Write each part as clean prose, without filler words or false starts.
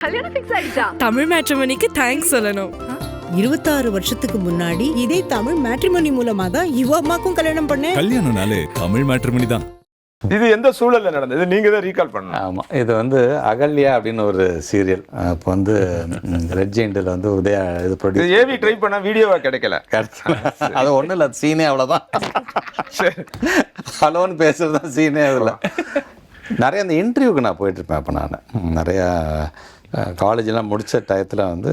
கல்யாணம் ஃபிக்ஸ் ஆயிடுச்சா? தமிழ் மேட்ரிமோனிக்கு தேங்க்ஸ் சொல்லணும். 26 வருஷத்துக்கு முன்னாடி இதே தமிழ் மேட்ரிமோனி மூலமா தான் இவ அம்மாக்கும் கல்யாணம் பண்ணேன். கல்யாணம்னாலே தமிழ் மேட்ரிமோனி தான். இது எந்த சூழல்ல நடந்தது? நீங்க தான் ரீகால் பண்ணணும். ஆமாம், இது வந்து அகல்யா அப்படின்னு ஒரு சீரியல். இப்போ வந்து ரெட் ஜெயிண்டில் வந்து உதயா இது ப்ரொடியூஸ் ஏவி ட்ரை பண்ண வீடியோவா கிடைக்கல. அது ஒன்றும் இல்லை, சீனே அவ்வளோதான். ஹலோன்னு பேசுறது தான் சீனே. அதில் நிறைய அந்த இன்டர்வியூக்கு நான் போயிட்டுருப்பேன். அப்போ நான் நிறையா காலேஜெலாம் முடித்த டயத்தில் வந்து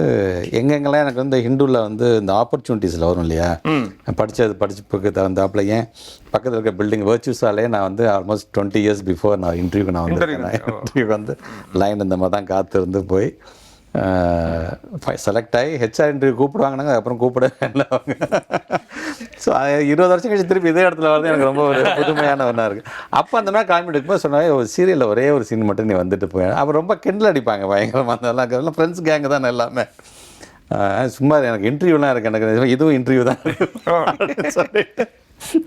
எங்கெங்கெல்லாம் எனக்கு வந்து ஹிந்துவில் வந்து இந்த ஆப்பர்ச்சுனிட்டிஸில் வரும் இல்லையா, படிச்சுப்புக்கு தகுந்தாப்புல ஏன் பக்கத்தில் இருக்க பில்டிங் வர்ச்சூஸாலே நான் வந்து ஆல்மோஸ்ட் 20 years பிஃபோர் நான் இன்டர்வியூக்கு நான் வந்து இன்டர்வியூக்கு வந்து லைன் இந்த மாதிரி தான் காத்திருந்து போய் செலக்ட் ஆகி ஹெச்ஆர் இன்டர்வியூ கூப்பிடுவாங்கன்னாங்க. அப்புறம் கூப்பிடவே இல்லை அவங்க. ஸோ 20 வருஷம் கழிச்சு திருப்பி இதே இடத்துல வரது எனக்கு ரொம்ப ஒரு புதுமையான ஒன்றா இருக்குது. அப்போ அந்த மாதிரி காமெடி இருக்கும்போது சொன்னாங்க, ஒரு சீரியலில் ஒரே ஒரு சீன் மட்டும் நீ வந்துட்டு போய். அப்புறம் ரொம்ப கிண்டல் அடிப்பாங்க பயங்கரமாக. அதெல்லாம் ஃப்ரெண்ட்ஸ் கேங்கு தான் எல்லாமே. சும்மா எனக்கு இன்டர்வியூலாம் இருக்குது, எனக்கு இதுவும் இன்டர்வியூ தான் சொல்லிட்டு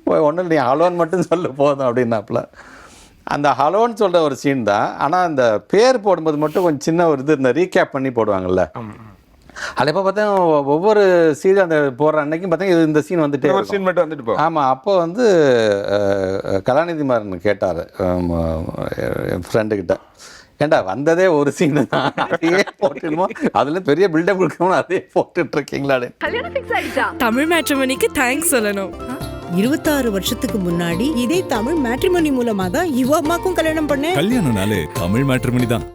போய் ஒன்றும் இல்லை, நீ ஹலோன்னு மட்டும் சொல்ல போதும் அப்படின்னாப்புல. அந்த ஹலோன்னு சொல்கிற ஒரு சீன் தான். ஆனால் அந்த பேர் போடும்போது மட்டும் கொஞ்சம் சின்ன ஒரு இது இந்த ரீகேப் பண்ணி போடுவாங்கல்ல. அதில் இப்போ பார்த்தா ஒவ்வொரு சீரியல் அந்த போடுற அன்னைக்கும் பார்த்தா இந்த சீன் வந்துட்டு ஒரு சீன் மட்டும் வந்துட்டு போ. ஆமாம், அப்போ வந்து கலாநிதி மாறன் கேட்டார் என் ஃப்ரெண்டுக்கிட்ட, ஏண்டா வந்ததே ஒரு சீன் தான், அதையே போட்டுடுமோ, அதில் பெரிய பில்டப் கொடுக்கணும், அதே போட்டுட்ருக்கீங்களா? கல்யாணம் ஃபிக்ஸ் ஆயிடுச்சா? தமிழ் மேட்ரிமோனிக்கு தேங்க்ஸ் சொல்லணும். 26 வருஷத்துக்கு முன்னாடி இதே தமிழ் மேட்ரிமோனி மூலமா தான் இவ அம்மாக்கும் கல்யாணம் பண்ணேன். கல்யாணம்னாலே தமிழ் மேட்ரிமோனி தான்.